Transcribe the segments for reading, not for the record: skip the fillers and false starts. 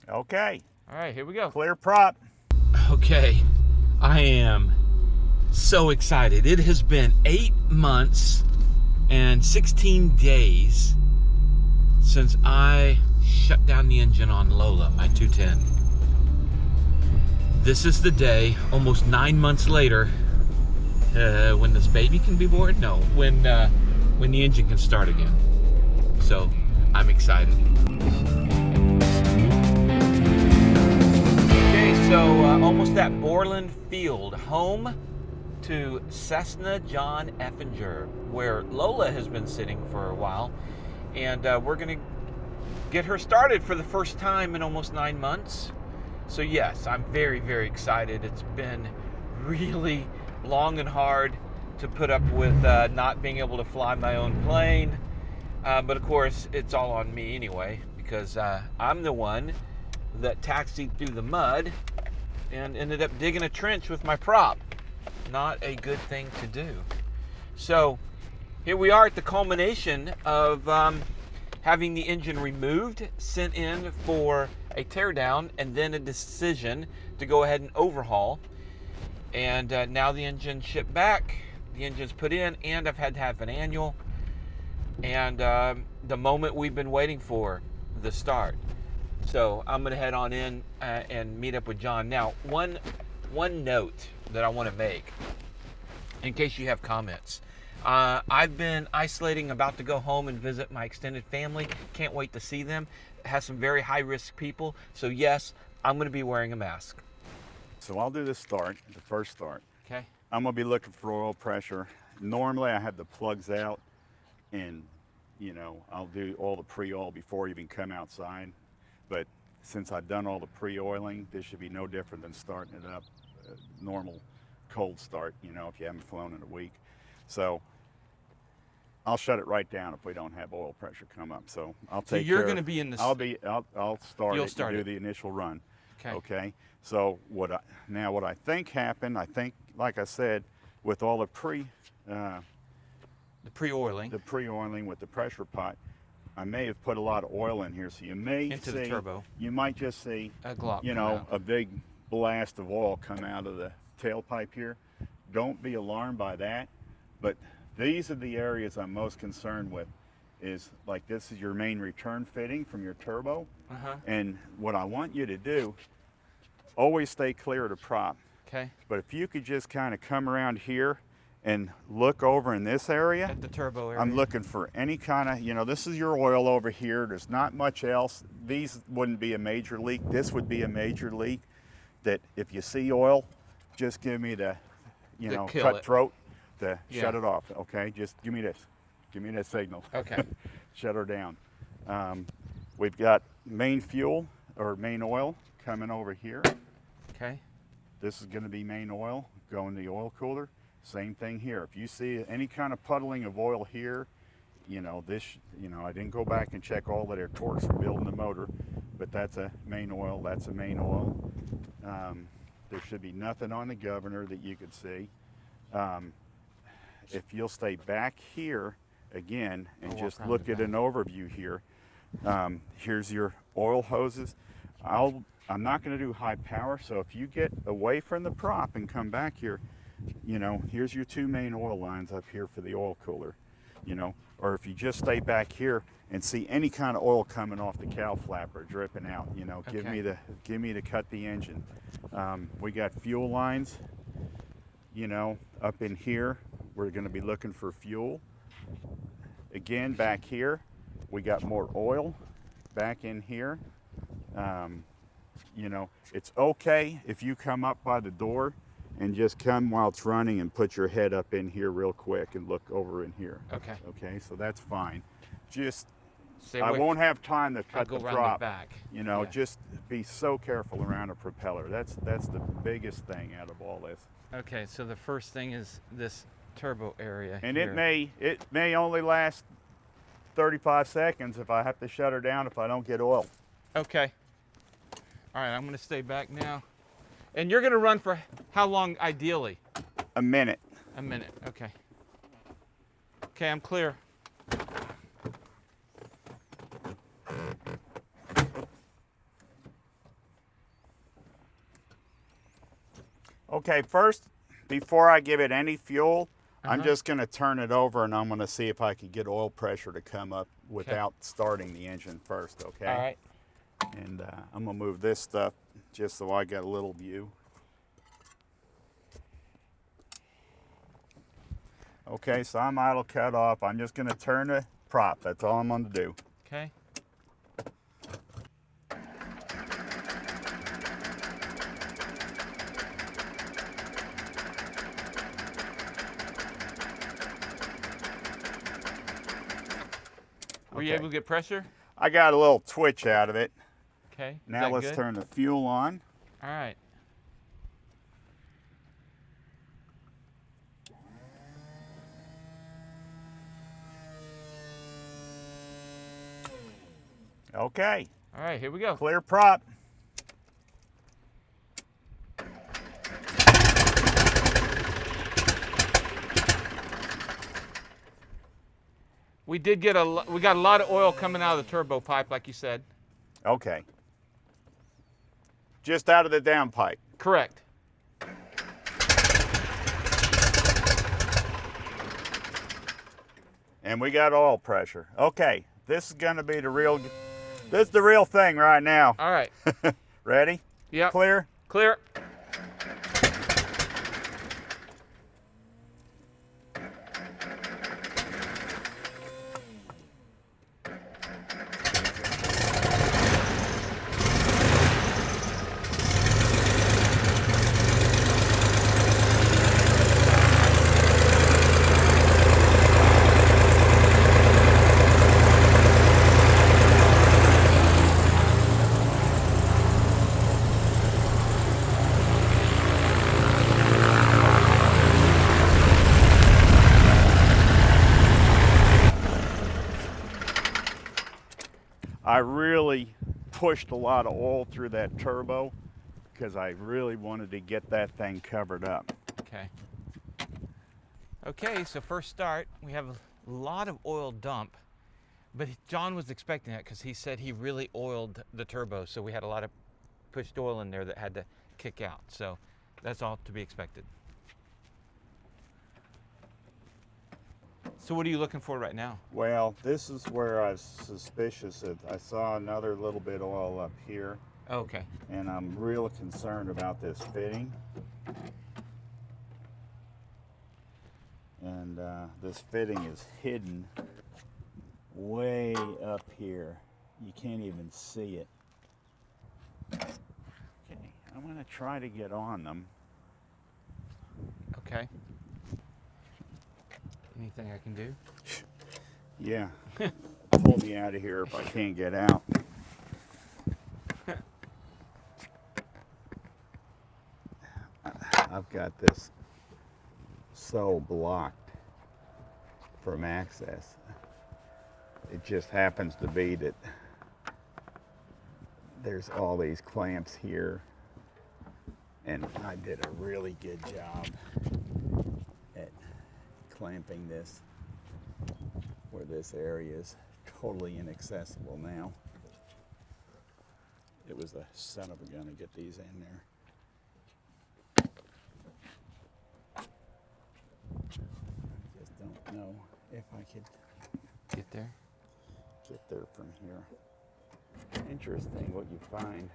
Okay. All right, here we go. Clear prop. Okay, I am so excited. It has been 8 months and 16 days since I shut down the engine on Lola, my 210. This is the day, almost 9 months later, when this baby can be born? No, when the engine can start again. So, I'm excited. So almost at Bourland Field, home to Cessna John Efinger, where Lola has been sitting for a while, and we're going to get her started for the first time in almost 9 months. So yes, I'm very, very excited. It's been really long and hard to put up with not being able to fly my own plane, but of course it's all on me anyway, because I'm the one that taxied through the mud and ended up digging a trench with my prop. Not a good thing to do. So here we are at the culmination of having the engine removed, sent in for a teardown, and then a decision to go ahead and overhaul. And now the engine shipped back, the engine's put in, and I've had to have an annual. And the moment we've been waiting for, the start. So I'm going to head on in and meet up with John. Now, one note that I want to make, in case you have comments. I've been isolating, about to go home and visit my extended family. Can't wait to see them. It has some very high-risk people. So yes, I'm going to be wearing a mask. So I'll do the start, the first start. Okay. I'm going to be looking for oil pressure. Normally I have the plugs out, and I'll do all the pre-oil before you even come outside. But since I've done all the pre-oiling, this should be no different than starting it up, normal cold start, if you haven't flown in a week. So I'll shut it right down if we don't have oil pressure come up. So I'll take. So you're going to be in the. I'll start You'll it start and it. do the initial run. Okay. Okay. So what I think happened, like I said, with all the the pre-oiling. the pre-oiling with the pressure pot, I may have put a lot of oil in here, so you may Into see, the turbo. You might just see A glop come out. a big blast of oil come out of the tailpipe here. Don't be alarmed by that, but these are the areas I'm most concerned with. Is like, this is your main return fitting from your turbo, and what I want you to do, always stay clear of the prop. Okay. But if you could just kind of come around here and look over in this area. At the turbo area. I'm looking for any kind of, this is your oil over here. There's not much else. These wouldn't be a major leak. This would be a major leak that if you see oil, just give me the, cutthroat to shut it off. Okay, just give me this. Give me that signal. Okay. Shut her down. We've got main fuel or main oil coming over here. Okay. This is going to be main oil going to the oil cooler. Same thing here. If you see any kind of puddling of oil here, I didn't go back and check all of their torques for building the motor, but that's a main oil, that's a main oil. There should be nothing on the governor that you could see. If you'll stay back here again and just look at an overview here, here's your oil hoses. I'm not going to do high power, so if you get away from the prop and come back here, here's your two main oil lines up here for the oil cooler, or if you just stay back here and see any kind of oil coming off the cowl flapper dripping out, give me the cut the engine. We got fuel lines, up in here. We're going to be looking for fuel. Again, back here, we got more oil back in here. It's okay if you come up by the door and just come while it's running and put your head up in here real quick and look over in here. Okay. Okay, so that's fine. I won't have time to cut the prop. Back. Just be so careful around a propeller. That's the biggest thing out of all this. Okay, so the first thing is this turbo area. And here. it may only last 35 seconds if I have to shut her down if I don't get oil. Okay. All right, I'm going to stay back now. And you're going to run for how long ideally? A minute. A minute, okay. Okay, I'm clear. Okay, first, before I give it any fuel, I'm just going to turn it over and I'm going to see if I can get oil pressure to come up without starting the engine first, okay? All right. And I'm going to move this stuff just so I get a little view. Okay, so I'm idle cut off. I'm just going to turn the prop. That's all I'm going to do. Okay. Were you able to get pressure? I got a little twitch out of it. Okay. Now let's turn the fuel on. All right. Okay. All right, here we go. Clear prop. We got a lot of oil coming out of the turbo pipe, like you said. Okay. Just out of the downpipe. Correct. And we got oil pressure. Okay, this is gonna be this is the real thing right now. All right. Ready? Yep. Clear? Clear. I really pushed a lot of oil through that turbo because I really wanted to get that thing covered up. Okay. Okay, so first start, we have a lot of oil dump, but John was expecting that because he said he really oiled the turbo, so we had a lot of pushed oil in there that had to kick out. So that's all to be expected. So what are you looking for right now? Well, this is where I was suspicious that I saw another little bit of oil up here. Okay. And I'm real concerned about this fitting. And this fitting is hidden way up here. You can't even see it. Okay, I'm going to try to get on them. Okay. Anything I can do? Yeah. Pull me out of here if I can't get out. I've got this so blocked from access. It just happens to be that there's all these clamps here, and I did a really good job at clamping this where this area is totally inaccessible now. It was a son of a gun to get these in there. I just don't know if I could Get there. get there from here. Interesting what you find.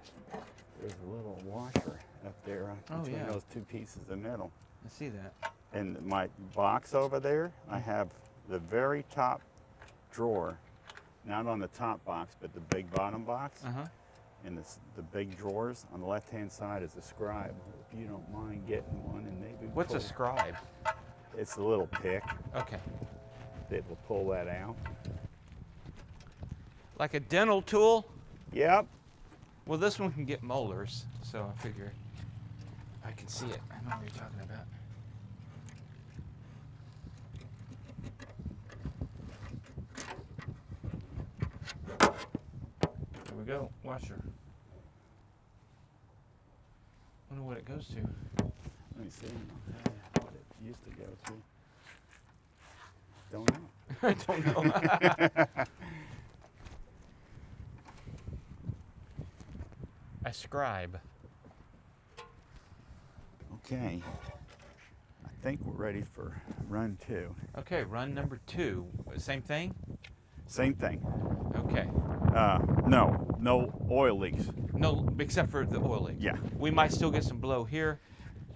There's a little washer up there between those two pieces of metal. I see that. And my box over there, I have the very top drawer, not on the top box, but the big bottom box. And the big drawers on the left-hand side is a scribe. If you don't mind getting one, and maybe What's a scribe? It's a little pick Okay. that will pull that out. Like a dental tool? Yep. Well, this one can get molars, so I figure I can see it. I know what you're talking about. There we go, washer. Wonder what it goes to. Let me see what it used to go to. Don't know. I don't know. A scribe. Okay. I think we're ready for run 2. Okay, run number 2. Same thing? Same thing. Okay. No oil leaks. No, except for the oil leak. Yeah. We might still get some blow here.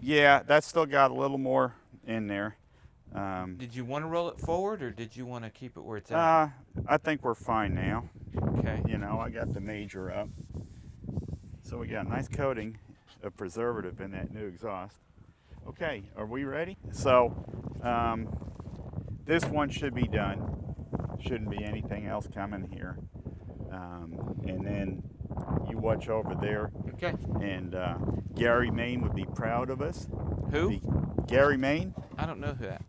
Yeah, that's still got a little more in there. Did you want to roll it forward, or did you want to keep it where it's at? I think we're fine now. Okay. You know, I got the major up. So we got a nice coating of preservative in that new exhaust. Okay, are we ready? So this one should be done. Shouldn't be anything else coming here. And then you watch over there. Okay. And Gary Main would be proud of us. Who? Gary Main, I don't know who that.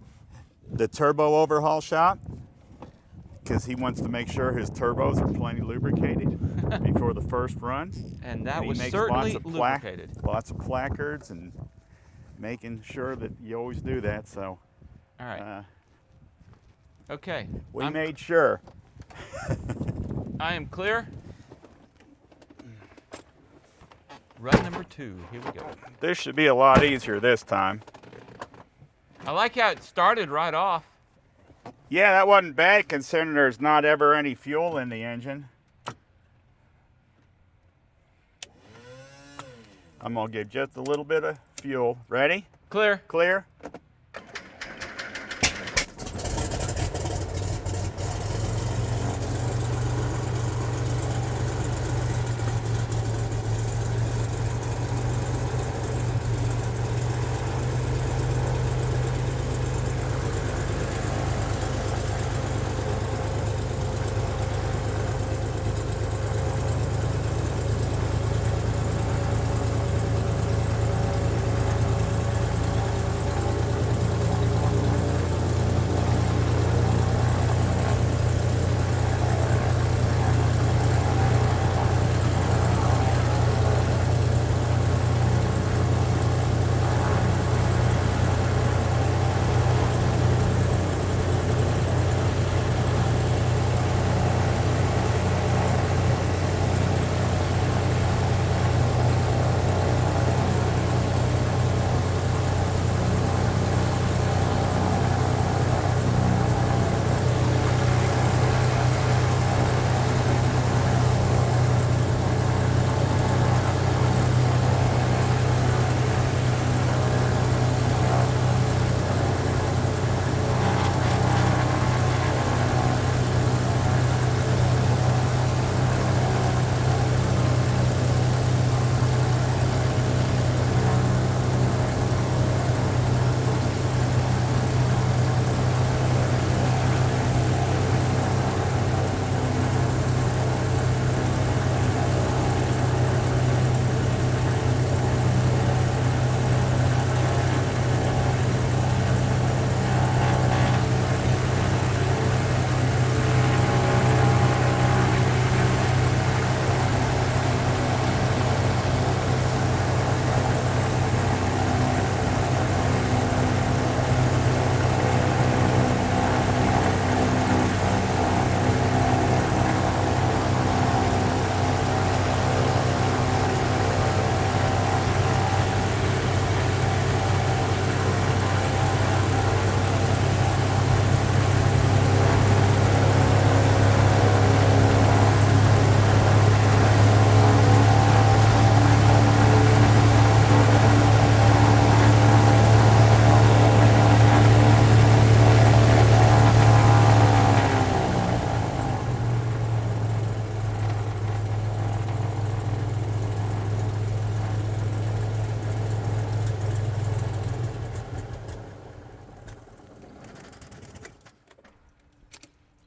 the turbo overhaul shop, because he wants to make sure his turbos are plenty lubricated before the first run. And that he was makes certainly lots of lubricated. Lots of placards and making sure that you always do that. So, All right. Okay. We made sure. I am clear. Run number 2. Here we go. This should be a lot easier this time. I like how it started right off. Yeah, that wasn't bad considering there's not ever any fuel in the engine. I'm gonna give just a little bit of fuel. Ready? Clear. Clear?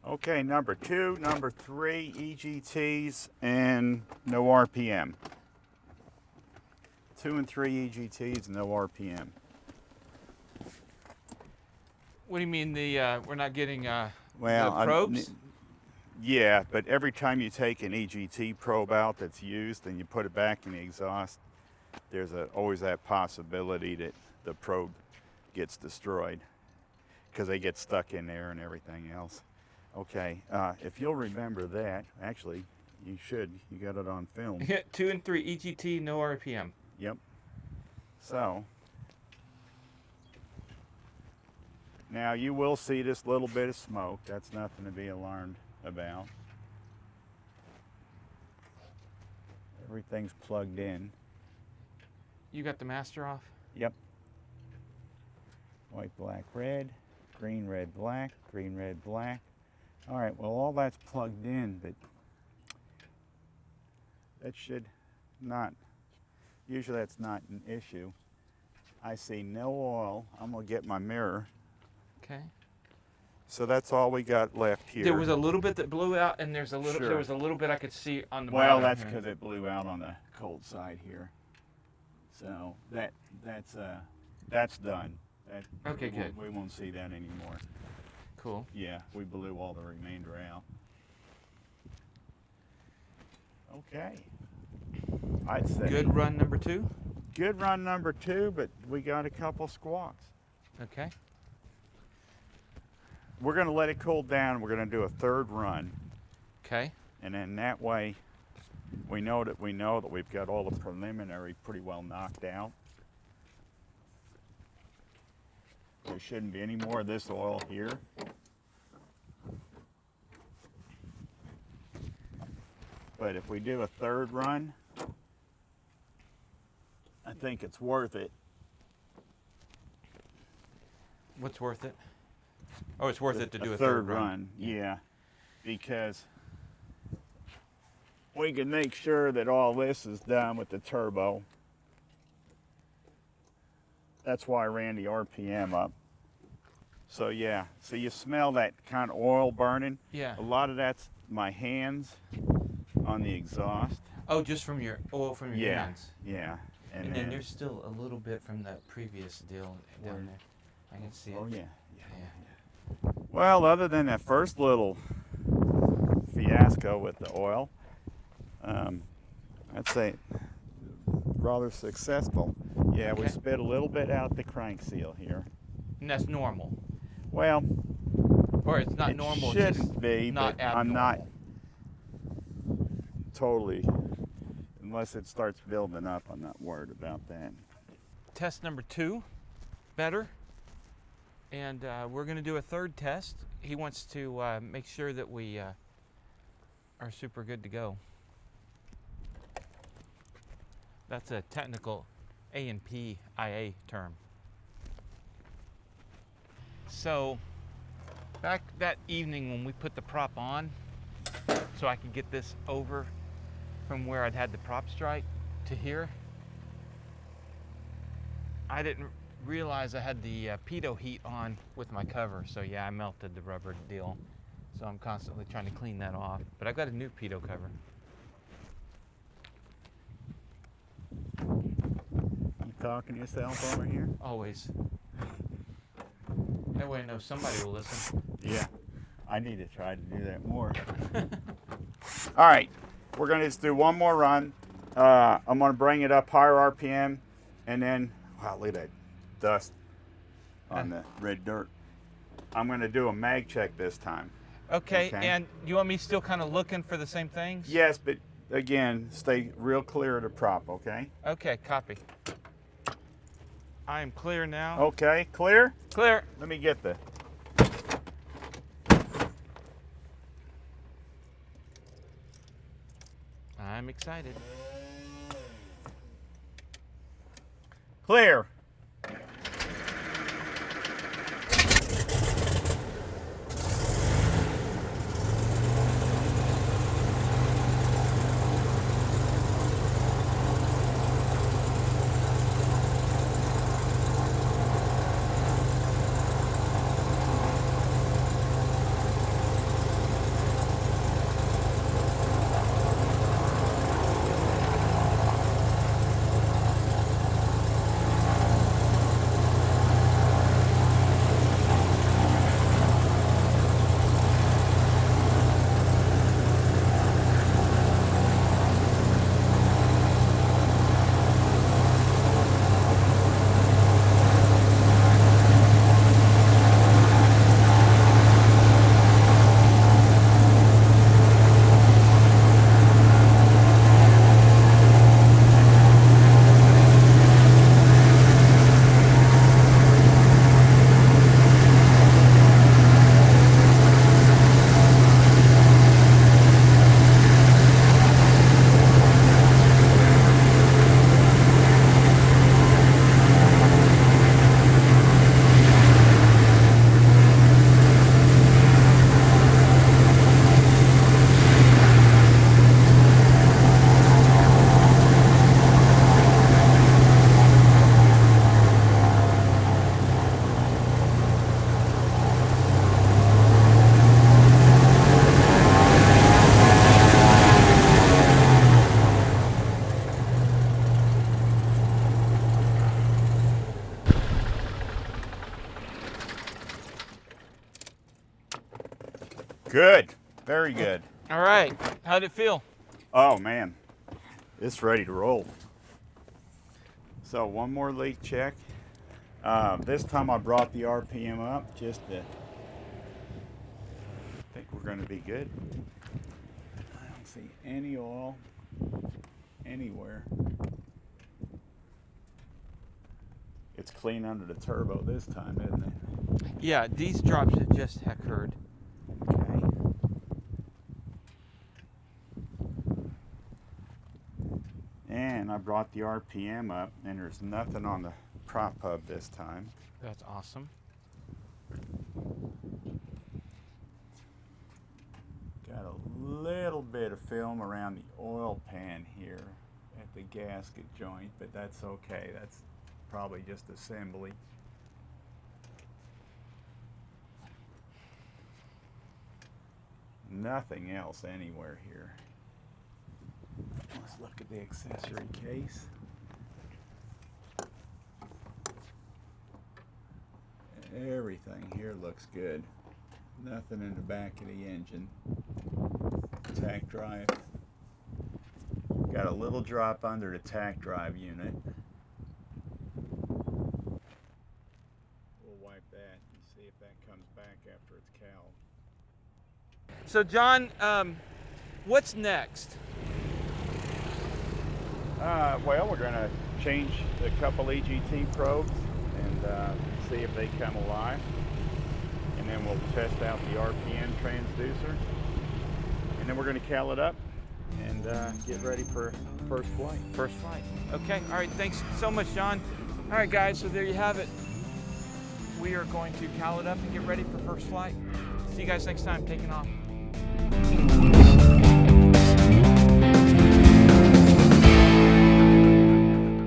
Okay, number 2, number 3, EGTs, and no RPM. 2 and 3 EGTs, no RPM. What do you mean we're not getting the Well, probes? Yeah, but every time you take an EGT probe out that's used and you put it back in the exhaust, there's always that possibility that the probe gets destroyed because they get stuck in there and everything else. Okay, if you'll remember that, actually, you should. You got it on film. 2 and 3 EGT, no RPM. Yep. So, Now you will see this little bit of smoke. That's nothing to be alarmed about. Everything's plugged in. You got the master off? Yep. White, black, red. Green, red, black. Green, red, black. All right, well, all that's plugged in, but that should not, usually that's not an issue. I see no oil. I'm gonna get my mirror. Okay. So that's all we got left here. There was a little bit that blew out, and there's a little. Sure. There was a little bit I could see on the Well, bottom that's here. because it blew out on the cold side here. So that's done. Okay, good. We won't see that anymore. Cool. Yeah, we blew all the remainder out. Okay. I'd say Good run number 2. good run number 2, but we got a couple squawks. Okay. We're going to let it cool down. We're going to do a third run, Okay. and then that way we know that we've got all the preliminary pretty well knocked out. There shouldn't be any more of this oil here. But if we do a third run, I think it's worth it. What's worth it? Oh, it's worth it to do a third run. Yeah, because we can make sure that all this is done with the turbo. That's why I ran the RPM up. So yeah, so you smell that kind of oil burning. Yeah. A lot of that's my hands on the exhaust. Oh, just from your oil from your hands. Yeah. And then there's still a little bit from that previous deal down there. I can see it. Oh yeah. Yeah. Well, other than that first little fiasco with the oil, I'd say rather successful. Yeah, we Okay. spit a little bit out the crank seal here. And that's normal. Well, Or it's not it normal. shouldn't it's just be, not but I'm not abnormal. totally, unless it starts building up, I'm not worried about that. Test number 2, better. And we're going to do a third test. He wants to make sure that we are super good to go. That's a technical A&P IA term. So back that evening when we put the prop on, so I could get this over from where I'd had the prop strike to here, I didn't realize I had the pitot heat on with my cover. So yeah, I melted the rubber deal. So I'm constantly trying to clean that off. But I've got a new pitot cover. You talking to yourself over here? Always. That way I know somebody will listen. Yeah, I need to try to do that more. All right, we're gonna just do one more run. I'm gonna bring it up higher RPM, and then, wow, look at that dust on the red dirt. I'm gonna do a mag check this time. Okay, and you want me still kind of looking for the same things? Yes, but again, stay real clear of the prop, okay? Okay, copy. I am clear now. Okay, clear? Clear. Let me get the... I'm excited. Clear. Good. Very good. All right. How'd it feel? Oh man, it's ready to roll. So one more leak check. This time I brought the RPM up just to, I think we're going to be good. I don't see any oil anywhere. It's clean under the turbo this time, isn't it? Yeah, these drops have just occurred. Okay. And I brought the RPM up, and there's nothing on the prop hub this time. That's awesome. Got a little bit of film around the oil pan here at the gasket joint, but that's okay. That's probably just assembly. Nothing else anywhere here. Let's look at the accessory case. Everything here looks good. Nothing in the back of the engine. Tack drive. Got a little drop under the tack drive unit. We'll wipe that and see if that comes back after it's cowled. So John, what's next? Well, we're going to change a couple EGT probes and see if they come alive. And then we'll test out the RPM transducer. And then we're going to cal it up and get ready for first flight. First flight. Okay, all right, thanks so much, John. All right, guys, so there you have it. We are going to cal it up and get ready for first flight. See you guys next time. Taking off.